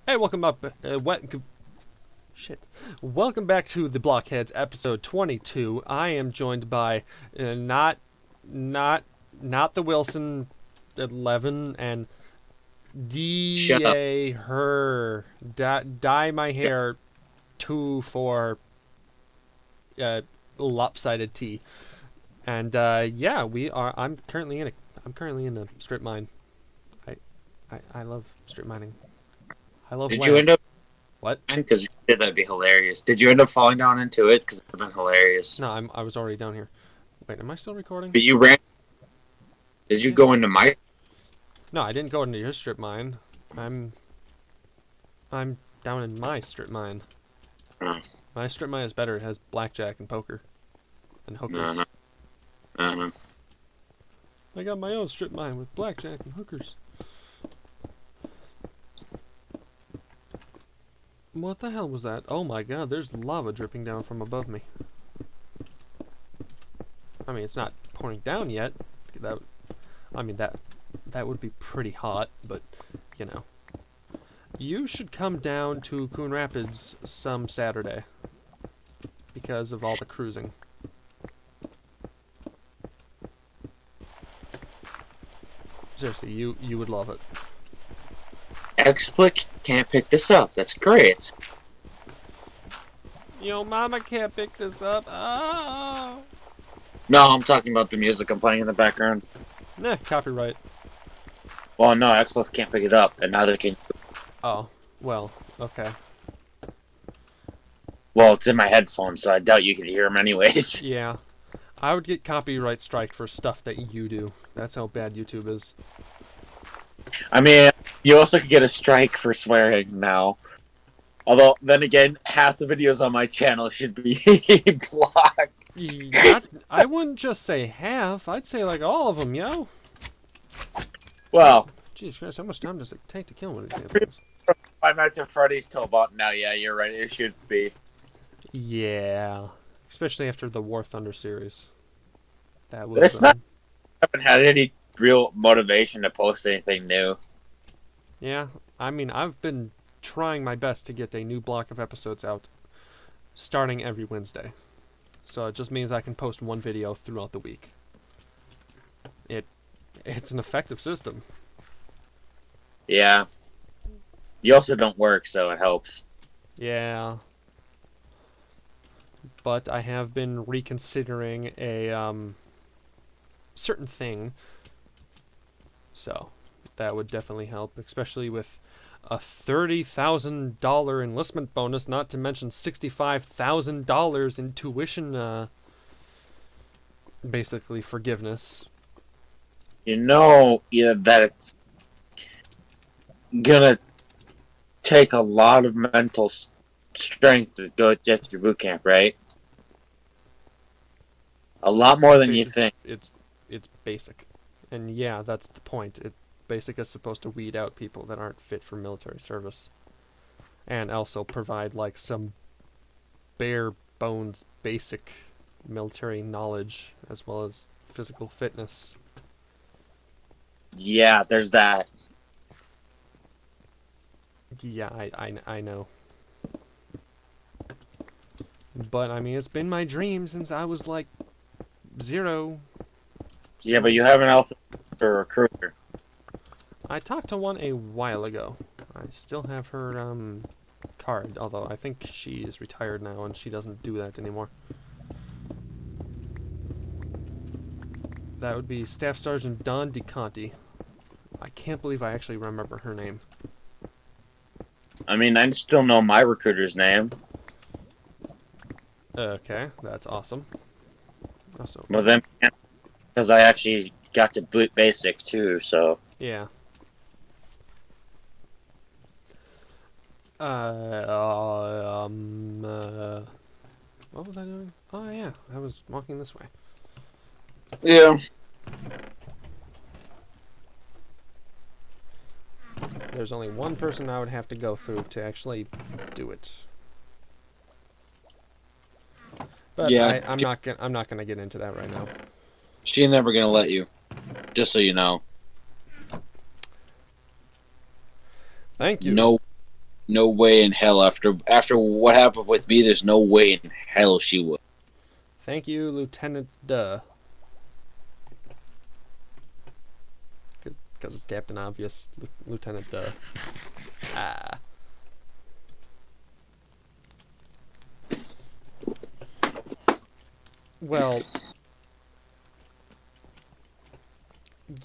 Hey, welcome up. Shit. Welcome back to the Blockheads, episode 22. I am joined by not not the Wilson 11 and Shut up. DA her dye my Shut hair 2 for uh, lopsided T. And yeah, we are. I'm currently in a strip mine. I I love strip mining. I love Did you land. end up What? because if you did, that'd be hilarious. Did you end up falling down into it? Because it would have been hilarious. No, I was already down here. Wait, am I still recording? But you ran. Did you Yeah. go into my? No, I didn't go into your strip mine. I'm I'm down in my strip mine. Oh, My strip mine is better. It has blackjack and poker and no, hookers. no. Uh, I got my own strip mine with blackjack and hookers. What the hell was that? Oh my god, there's lava dripping down from above me. I mean, it's not pouring down yet. That I mean that would be pretty hot, but you know. You should come down to Coon Rapids some Saturday because of all the cruising. Seriously, you would love it. XSplit can't pick this up. That's great. Yo, mama can't pick this up. Oh. No, I'm talking about the music I'm playing in the background. Nah, copyright. Well, no, XSplit can't pick it up, and neither can. Oh, well, okay. Well, it's in my headphones, so I doubt you could hear them anyways. Yeah. I would get copyright strike for stuff that you do. That's how bad YouTube is. I mean, you also could get a strike for swearing now. Although, then again, half the videos on my channel should be blocked. I wouldn't just say half. I'd say like all of them, yo. Well, Jesus Christ, how much time does it take to kill one of these damn things? Five Nights at Freddy's till about now. Yeah, you're right. It should be. Yeah. Especially after the War Thunder series. That was, It's not. I haven't had any real motivation to post anything new. yeah, I mean, I've been trying my best to get a new block of episodes out starting every Wednesday. So it just means I can post one video throughout the week. It's an effective system. Yeah. You also don't work, so it helps. Yeah. But I have been reconsidering a certain thing. So that would definitely help, especially with a $30,000 enlistment bonus, not to mention $65,000 in tuition, basically forgiveness. You know that it's gonna take a lot of mental strength to go get through boot camp, right? A lot more than you It's think. it's it's basic, and yeah, that's the point. Basic is supposed to weed out people that aren't fit for military service, and also provide like some bare bones basic military knowledge as well as physical fitness. Yeah, there's that. Yeah, I know. But I mean, it's been my dream since I was like 0. Yeah, but So you have an alpha for a recruiter. I talked to one a while ago. I still have her card, although I think she is retired now and she doesn't do that anymore. That would be Staff Sergeant Don DeConti. I can't believe I actually remember her name. I mean, I still know my recruiter's name. Okay, that's awesome. Also, Well, then, because I actually got to boot basic too, so. yeah. What was I doing? Oh yeah, I was walking this way. Yeah. There's only one person I would have to go through to actually do it. But Yeah. I'm not gonna get into that right now. She's never gonna let you. Just so you know. Thank you. No No way in hell. After what happened with me, there's no way in hell she would. Thank you, Lieutenant Duh. Because it's Captain Obvious, Lieutenant Duh. Ah. Well,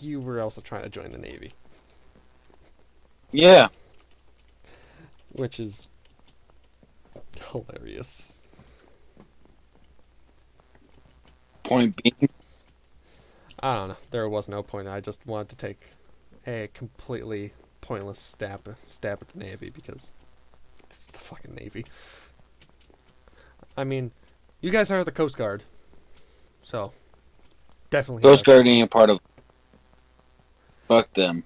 you were also trying to join the Navy, Yeah. which is hilarious. Point being, I don't know. There was no point. I just wanted to take a completely pointless stab at the Navy because it's the fucking Navy. I mean, you guys are the Coast Guard, so definitely. Coast Guard ain't part of. Fuck them.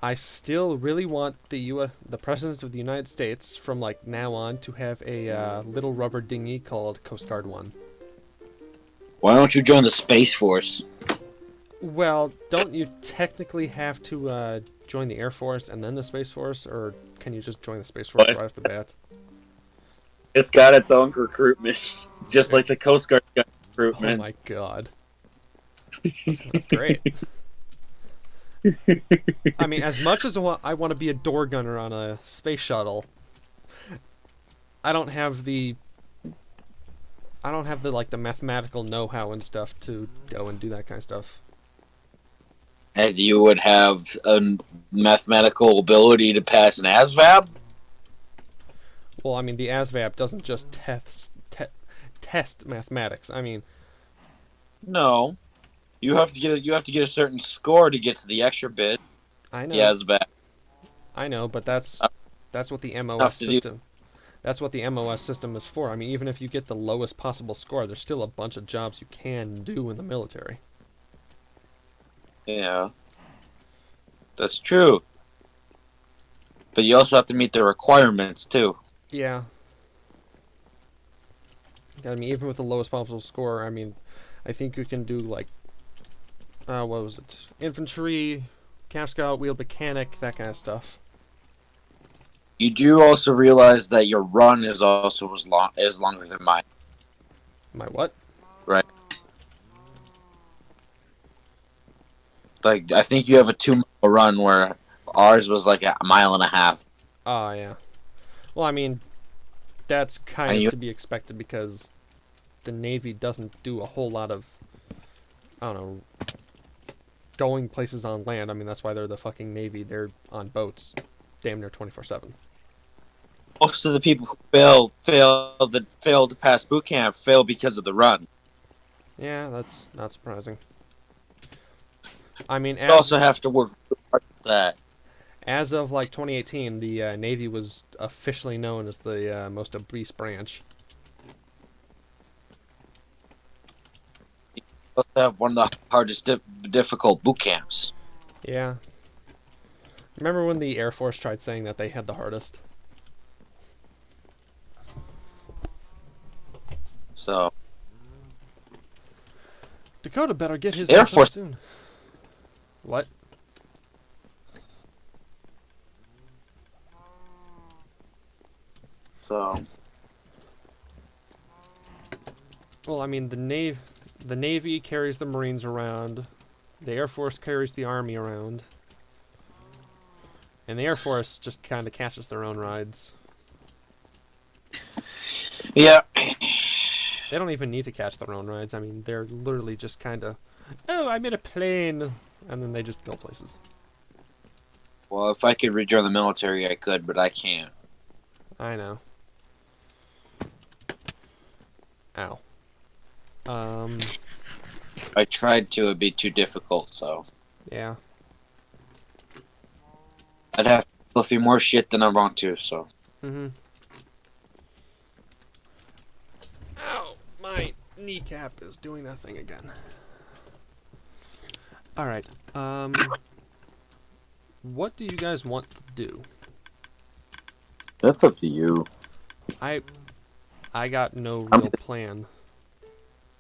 I still really want the President of the United States from like now on to have a little rubber dinghy called Coast Guard One. Why don't you join the Space Force? Well, don't you technically have to join the Air Force and then the Space Force, or can you just join the Space Force What? right off the bat? It's got its own recruitment, just like the Coast Guard got Oh recruitment. my god. That's great. I mean, as much as I want to be a door gunner on a space shuttle, I don't have the like the mathematical know-how and stuff to go and do that kind of stuff. And you would have a mathematical ability to pass an ASVAB? Well, I mean, the ASVAB doesn't just test mathematics. I mean, No. You have to get a certain score to get to the extra bit. I know. The ASVAB. I know, but that's what the MOS Tough to do. system. That's what the MOS system is for. I mean, even if you get the lowest possible score, there's still a bunch of jobs you can do in the military. Yeah. That's true. But you also have to meet the requirements too. Yeah. I mean, even with the lowest possible score, I mean, I think you can do like, what was it? Infantry, Calf Scout, Wheeled Mechanic, that kind of stuff. You do also realize that your run is also as longer than mine, My what? right? Like I think you have a 2-mile run where ours was like a mile and a half. Oh, yeah. Well, I mean, that's kind And of you- to be expected because the Navy doesn't do a whole lot of, I don't know, going places on land. I mean, that's why they're the fucking Navy. They're on boats damn near 24/7. Most of the people who fail to pass boot camp fail because of the run. Yeah, that's not surprising. I mean, You also have to work hard at that. as of like 2018, the Navy was officially known as the most obese branch. You also have one of the hardest difficult boot camps. Yeah. Remember when the Air Force tried saying that they had the hardest? So Dakota better get his Air ass up Force- soon. What? Well, I mean, the Navy carries the Marines around, the Air Force carries the Army around, and the Air Force just kind of catches their own rides. yeah, They don't even need to catch their own rides. I mean, they're literally just kind of, oh, I'm in a plane, and then they just go places. well, if I could rejoin the military, I could, but I can't. I know. Ow. I tried to, it'd be too difficult, so Yeah. I'd have to do a few more shit than I want to, so. Mm-hmm. Ow! My kneecap is doing that thing again. Alright, what do you guys want to do? That's up to you. I got no real plan.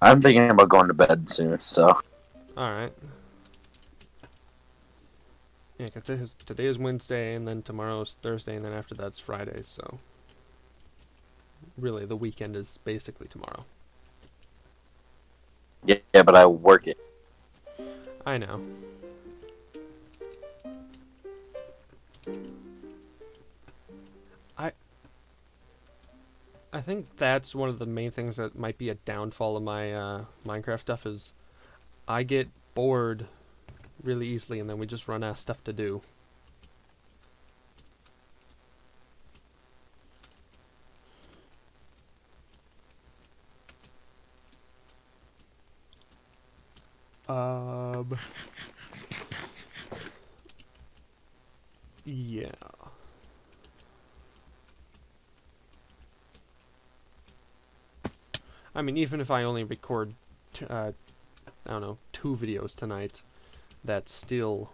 I'm thinking about going to bed soon, so. Alright. Yeah, 'cause today is Wednesday, and then tomorrow's Thursday, and then after that's Friday, so really the weekend is basically tomorrow. Yeah, but I work it. I know. I I think that's one of the main things that might be a downfall of my Minecraft stuff is I get bored really easily, and then we just run out of stuff to do. Yeah. I mean, even if I only record, I don't know, 2 videos tonight, that's still,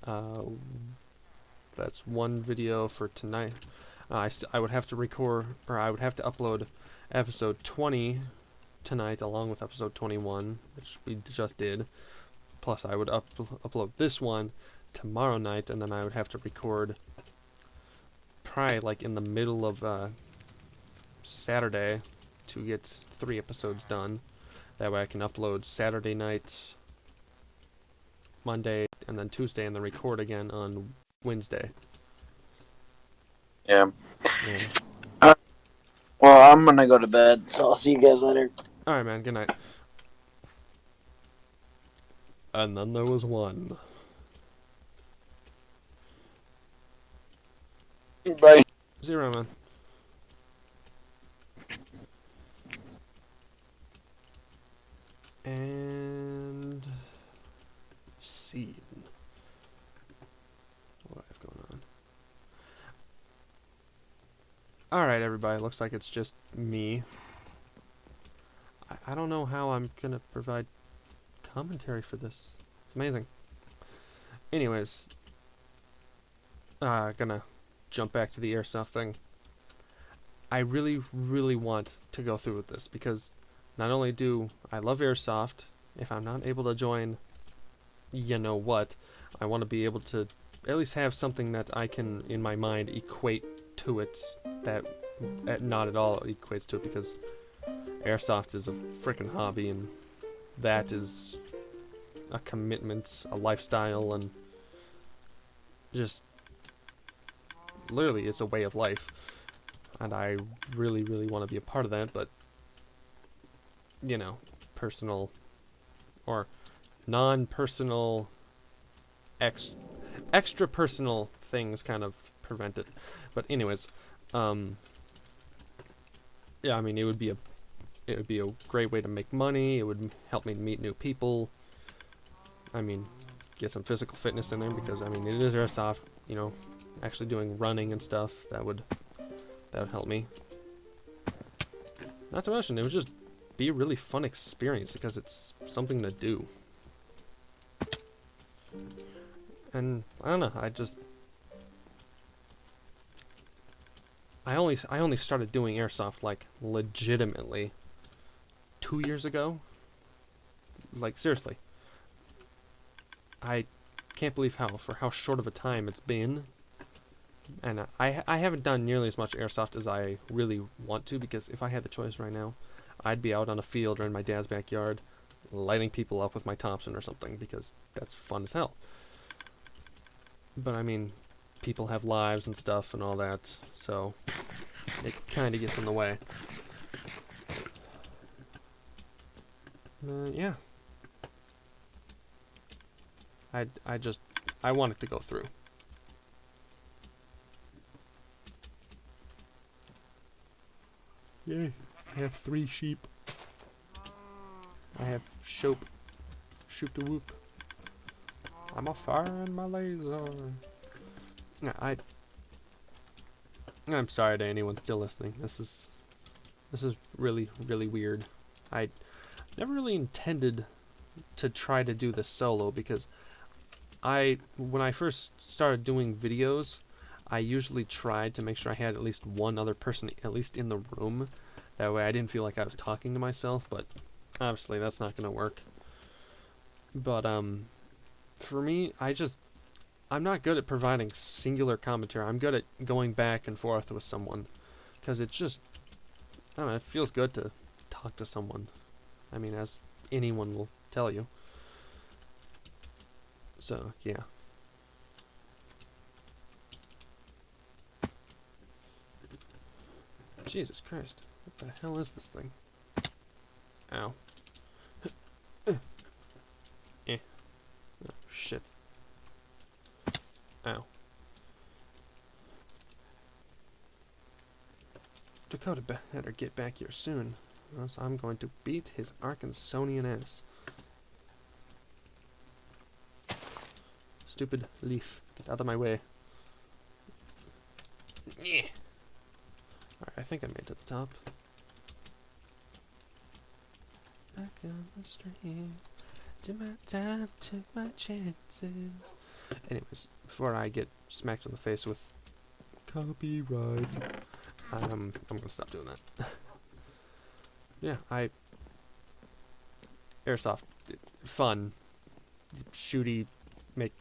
that's 1 video for tonight. I would have to record, or I would have to upload episode 20 tonight along with episode 21, which we just did. Plus, I would upload this one tomorrow night, and then I would have to record probably like in the middle of Saturday to get 3 episodes done. That way I can upload Saturday night, Monday, and then Tuesday, and then record again on Wednesday. Yeah. Yeah. Well, I'm gonna go to bed, so I'll see you guys later. Alright, man. Good night. And then there was one. Bye. 0, man. And scene. What do I have going on? Alright, everybody. Looks like it's just me. I don't know how I'm gonna provide commentary for this. It's amazing. Anyways. Gonna jump back to the airsoft thing. I really, really want to go through with this because not only do I love airsoft, if I'm not able to join, you know what, I want to be able to at least have something that I can, in my mind, equate to it that not at all equates to it, because airsoft is a freaking hobby, and that is a commitment, a lifestyle, and just literally it's a way of life. And I really, really want to be a part of that, but, you know, personal or non-personal, extra personal things kind of prevent it. But anyways, yeah, I mean, it would be a great way to make money. It would help me meet new people. I mean, get some physical fitness in there, because I mean, it is airsoft, you know, actually doing running and stuff, that would help me. Not to mention, it would just be a really fun experience because it's something to do. And I don't know, I only started doing airsoft like legitimately 2 years ago. Like seriously. I can't believe for how short of a time it's been. And I haven't done nearly as much airsoft as I really want to, because if I had the choice right now, I'd be out on a field or in my dad's backyard lighting people up with my Thompson or something, because that's fun as hell. But I mean, people have lives and stuff and all that, so it kind of gets in the way. Yeah. I want it to go through. Yay, I have 3 sheep. I have shoop the whoop. I'm a firing my laser. Yeah, I'm sorry to anyone still listening. This is really, really weird. I never really intended to try to do this solo, because when I first started doing videos, I usually tried to make sure I had at least one other person at least in the room. That way I didn't feel like I was talking to myself, but obviously that's not going to work. But for me, I'm not good at providing singular commentary. I'm good at going back and forth with someone, because it just, I don't know, it feels good to talk to someone. I mean, as anyone will tell you. So, yeah. Jesus Christ. What the hell is this thing? Ow. Eh. Oh, shit. Ow. Dakota better get back here soon, or else I'm going to beat his Arkansonian ass. Stupid leaf. Get out of my way. Yeah. Alright, I think I made it to the top. Back on the street. Did my time, took my chances. Anyways, before I get smacked in the face with copyright, I'm gonna stop doing that. Yeah, airsoft, fun, shooty, make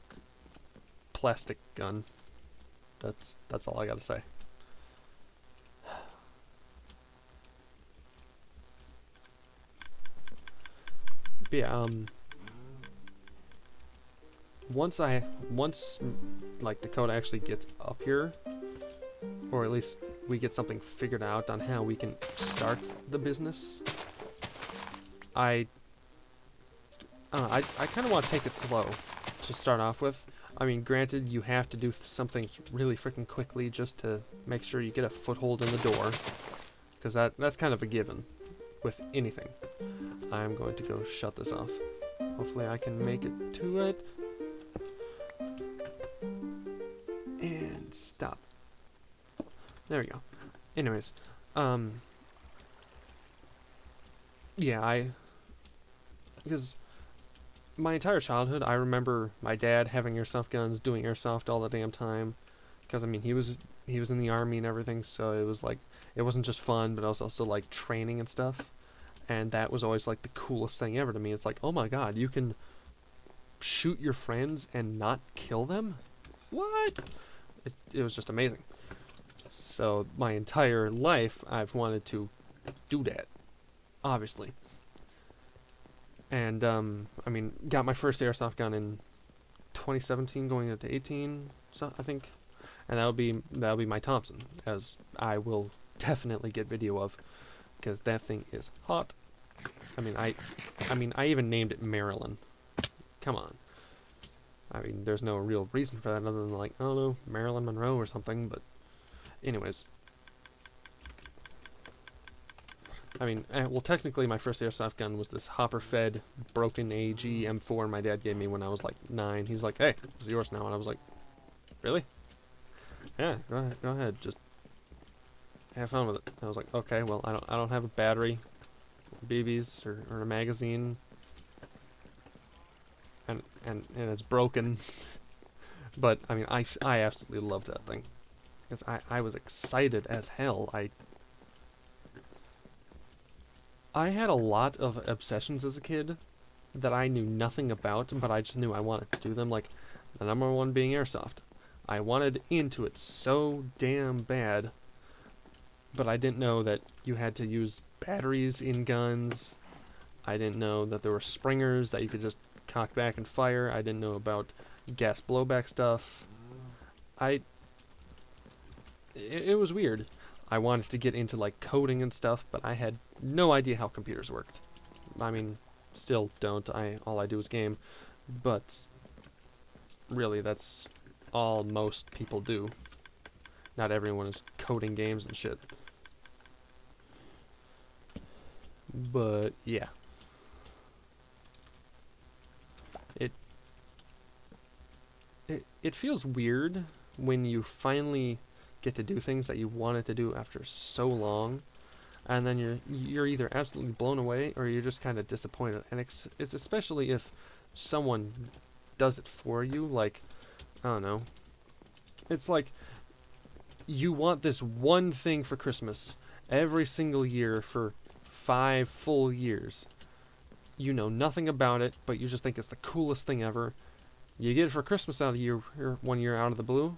plastic gun. That's all I gotta say. But yeah, once like Dakota actually gets up here, or at least we get something figured out on how we can start the business, I kind of want to take it slow to start off with. I mean, granted, you have to do something really freaking quickly just to make sure you get a foothold in the door, because that's kind of a given with anything. I'm going to go shut this off. Hopefully I can make it to it. And stop. There we go. Anyways, yeah, because my entire childhood, I remember my dad having airsoft guns, doing airsoft all the damn time. Because, I mean, he was in the army and everything, so it was like, it wasn't just fun, but it was also like training and stuff. And that was always like the coolest thing ever to me. It's like, oh my god, you can shoot your friends and not kill them? What? It was just amazing. So my entire life, I've wanted to do that, obviously. And, I mean, got my first airsoft gun in 2017, going into 18, so I think. And that'll be my Thompson, as I will definitely get video of, because that thing is hot. I mean, I even named it Marilyn. Come on. I mean, there's no real reason for that other than, like, I don't know, Marilyn Monroe or something, but anyways. I mean, well, technically my first airsoft gun was this hopper-fed, broken AG M4 my dad gave me when I was, like, 9. He was like, hey, it's yours now, and I was like, really? Yeah, go ahead, just have fun with it. I was like, okay, well, I don't have a battery, BBs, or a magazine, and it's broken. But I mean, I absolutely loved that thing, because I was excited as hell. I had a lot of obsessions as a kid that I knew nothing about, but I just knew I wanted to do them. Like the number one being airsoft. I wanted into it so damn bad, but I didn't know that you had to use batteries in guns. I didn't know that there were springers that you could just cock back and fire. I didn't know about gas blowback stuff. It was weird. I wanted to get into like coding and stuff, but I had no idea how computers worked. I mean, still don't. All I do is game, but really that's all most people do. Not everyone is coding games and shit. But yeah. It feels weird when you finally get to do things that you wanted to do after so long, and then you're either absolutely blown away or you're just kind of disappointed. And it's especially if someone does it for you. Like, I don't know. It's like you want this one thing for Christmas every single year for 5 full years. You know nothing about it, but you just think it's the coolest thing ever. you get it for Christmas out of one year out of the blue.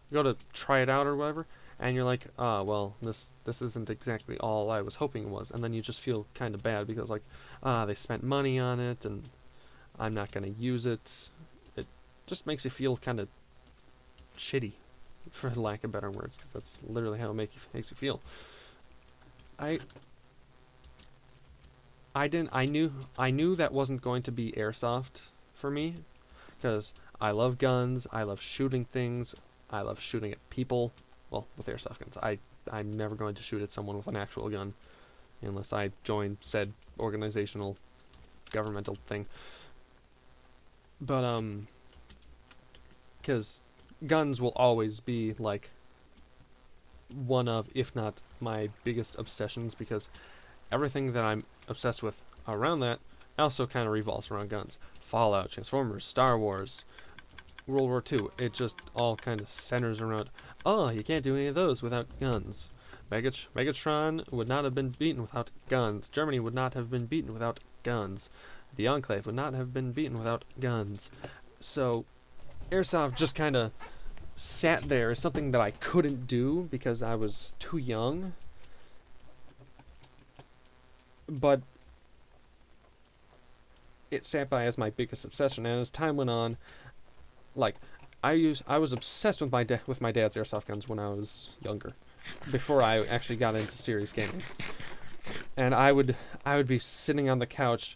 You go to try it out or whatever, and you're like, well, this isn't exactly all I was hoping it was, and then you just feel kind of bad because like, they spent money on it, and I'm not gonna use it. It just makes you feel kind of shitty, for lack of better words, because that's literally how it makes you feel. I knew that wasn't going to be airsoft for me, because I love guns, I love shooting things, I love shooting at people. Well, with airsoft guns, I'm never going to shoot at someone with an actual gun, unless I join said organizational, governmental thing. But because guns will always be like one of, if not my biggest obsessions, because everything that I'm obsessed with around that also kind of revolves around guns. Fallout, Transformers, Star Wars, World War II. It just all kind of centers around, oh, you can't do any of those without guns. Megatron would not have been beaten without guns. Germany would not have been beaten without guns. The Enclave would not have been beaten without guns. So, airsoft just kind of sat there as something that I couldn't do because I was too young. But it sat by as my biggest obsession, and as time went on, like I was obsessed with my dad's airsoft guns when I was younger, before I actually got into serious gaming. And I would be sitting on the couch,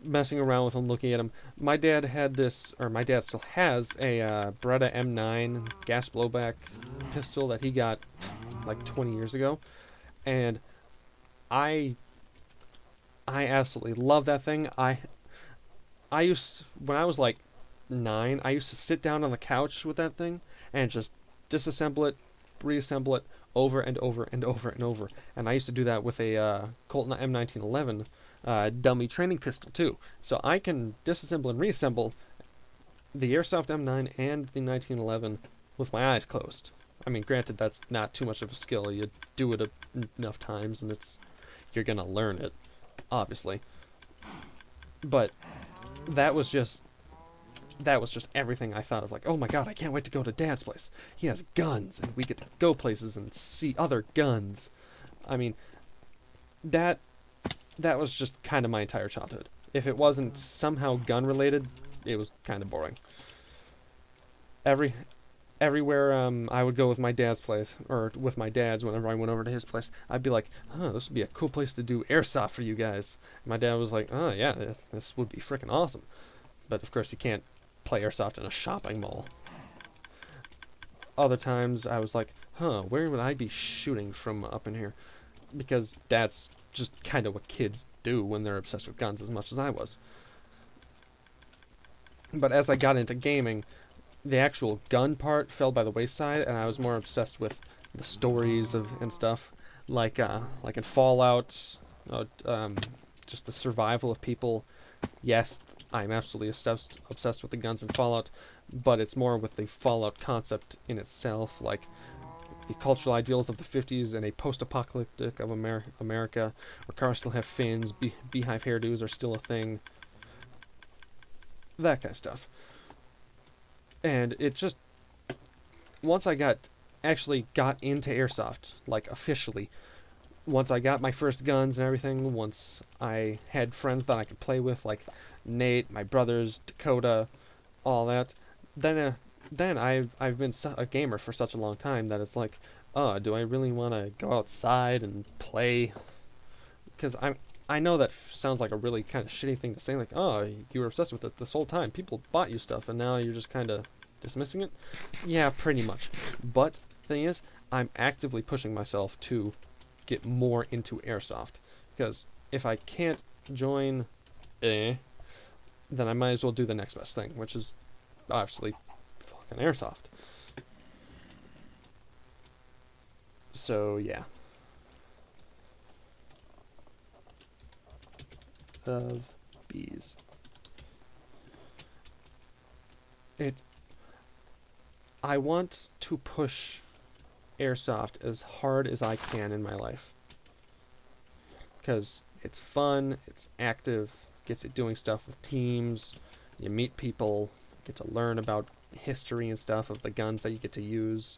messing around with them, looking at them. My dad still has a Beretta M9 gas blowback pistol that he got like 20 years ago, and I absolutely love that thing. When I was like 9, I used to sit down on the couch with that thing and just disassemble it, reassemble it over and over and over and over. And I used to do that with a Colt M1911 dummy training pistol too. So I can disassemble and reassemble the Airsoft M9 and the 1911 with my eyes closed. I mean, granted, that's not too much of a skill. You do it enough times and you're gonna learn it, obviously. But that was just everything I thought of. Like, oh my god, I can't wait to go to Dad's place. He has guns, and we get to go places and see other guns. I mean, that was just kind of my entire childhood. If it wasn't somehow gun related, it was kind of boring. Everywhere I would go with my dad's place, or with my dad's whenever I went over to his place, I'd be like, this would be a cool place to do airsoft for you guys. And my dad was like, oh yeah, this would be freaking awesome. But of course you can't play airsoft in a shopping mall. Other times I was like, where would I be shooting from up in here? Because that's just kind of what kids do when they're obsessed with guns as much as I was. But as I got into gaming, the actual gun part fell by the wayside, and I was more obsessed with the stories and stuff, like in Fallout, just the survival of people. Yes, I'm absolutely obsessed with the guns in Fallout, but it's more with the Fallout concept in itself, like the cultural ideals of the 50s and a post-apocalyptic of America, where cars still have fins, beehive hairdos are still a thing, that kind of stuff. And it just, once I actually got into airsoft, like officially, once I got my first guns and everything, once I had friends that I could play with, like Nate, my brothers, Dakota, all that, then I've been a gamer for such a long time that it's like, do I really want to go outside and play? Because I know that sounds like a really kind of shitty thing to say, like, you were obsessed with it this whole time. People bought you stuff, and now you're just kind of dismissing it. Yeah, pretty much. But the thing is, I'm actively pushing myself to get more into airsoft, because if I can't join then I might as well do the next best thing, which is obviously fucking airsoft. So yeah. Of bees. I want to push airsoft as hard as I can in my life, because it's fun, it's active, gets it doing stuff with teams, You meet people, get to learn about history and stuff of the guns that you get to use.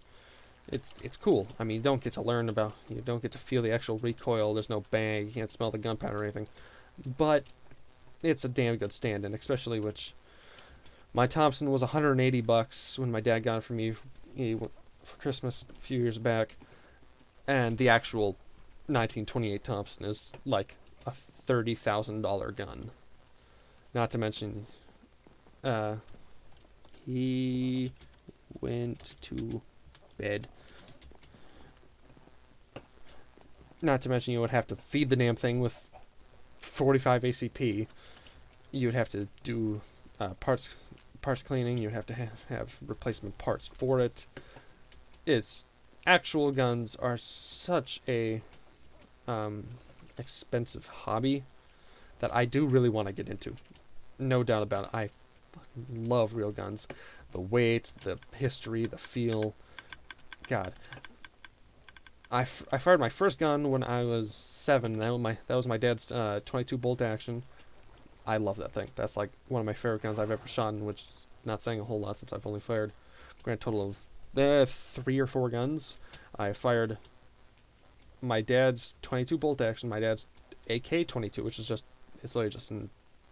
It's cool. I mean, you don't get to feel the actual recoil. There's no bang. You can't smell the gunpowder or anything. But it's a damn good stand-in, especially which my Thompson was $180 when my dad got it for me for Christmas a few years back, and the actual 1928 Thompson is like a $30,000 gun. Not to mention, he went to bed. Not to mention, you would have to feed the damn thing with 45 ACP. You would have to do parts cleaning. You would have to have replacement parts for it. Its actual guns are such a expensive hobby that I do really want to get into. No doubt about it. I love real guns. The weight, the history, the feel. God. I fired my first gun when I was 7. That was my dad's 22 bolt action. I love that thing. That's like one of my favorite guns I've ever shot, which is not saying a whole lot since I've only fired a grand total of 3 or 4 guns. I fired my dad's 22 bolt action, my dad's AK-22, which is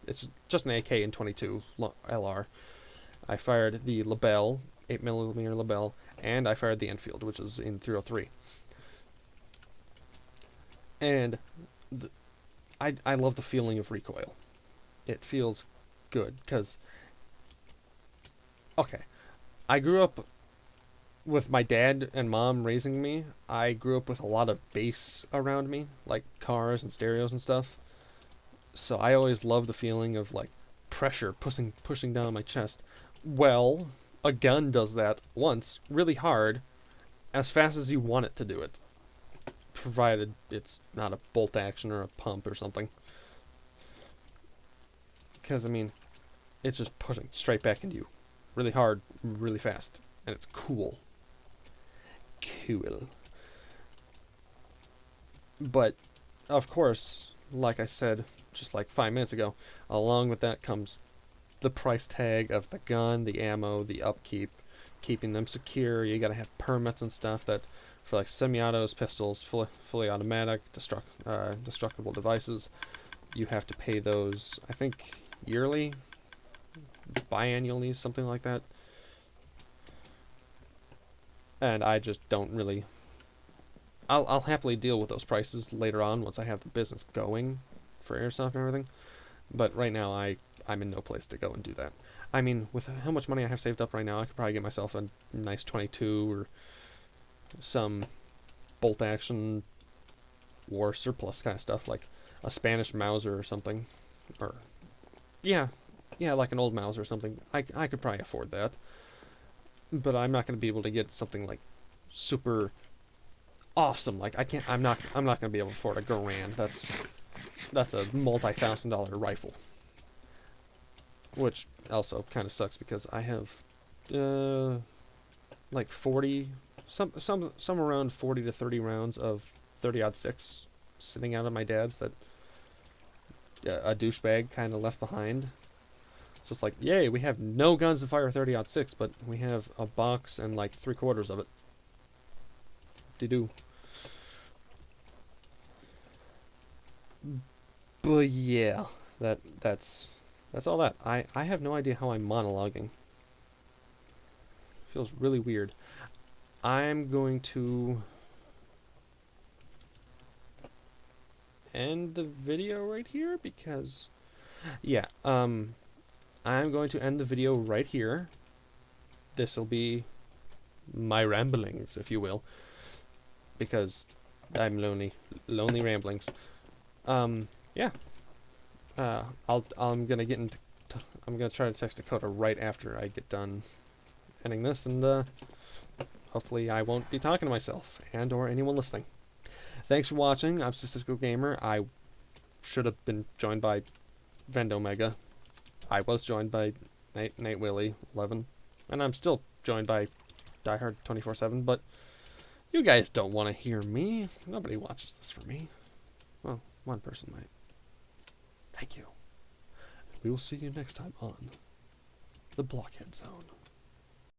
it's just an AK in 22 LR. I fired the Lebel, 8mm Lebel, and I fired the Enfield, which is in 303. And I love the feeling of recoil. It feels good, because, okay, I grew up with my dad and mom raising me. I grew up with a lot of bass around me, like cars and stereos and stuff. So I always love the feeling of, like, pressure pushing down on my chest. Well, a gun does that once, really hard, as fast as you want it to do it. Provided it's not a bolt action or a pump or something. Because, I mean, it's just pushing straight back into you. Really hard, really fast. And it's cool. Cool. But, of course, like I said just like 5 minutes ago, along with that comes the price tag of the gun, the ammo, the upkeep, keeping them secure. You gotta have permits and stuff that, for like semi-autos, pistols, fully automatic, destructible devices, you have to pay those, I think, yearly, biannually, something like that. And I just don't really... I'll happily deal with those prices later on once I have the business going for airsoft and everything. But right now, I'm in no place to go and do that. I mean, with how much money I have saved up right now, I could probably get myself a nice 22 or some bolt action war surplus kind of stuff, like a Spanish Mauser or something. Or, yeah, like an old Mauser or something. I could probably afford that. But I'm not going to be able to get something like super awesome. Like I'm not going to be able to afford a grand. That's a multi-$1,000 rifle. Which also kind of sucks because I have like 40, some around 40 to 30 rounds of 30-06 sitting out of my dad's that a douchebag kind of left behind. So it's like, yay, we have no guns to fire 30-06, but we have a box and like 3/4 of it. De-do. But yeah, that's all that. I have no idea how I'm monologuing. Feels really weird. I'm going to end the video right here because, yeah, I'm going to end the video right here. This will be my ramblings, if you will, because I'm lonely ramblings. Yeah. I'm gonna get into. I'm gonna try to text Dakota right after I get done ending this, and hopefully I won't be talking to myself and/or anyone listening. Thanks for watching. I'm Statistical Gamer. I should have been joined by Vendomega. I was joined by Nate Willie 11, and I'm still joined by Diehard 24/7. But you guys don't want to hear me. Nobody watches this for me. Well, one person might. Thank you. We will see you next time on The Blockhead Zone.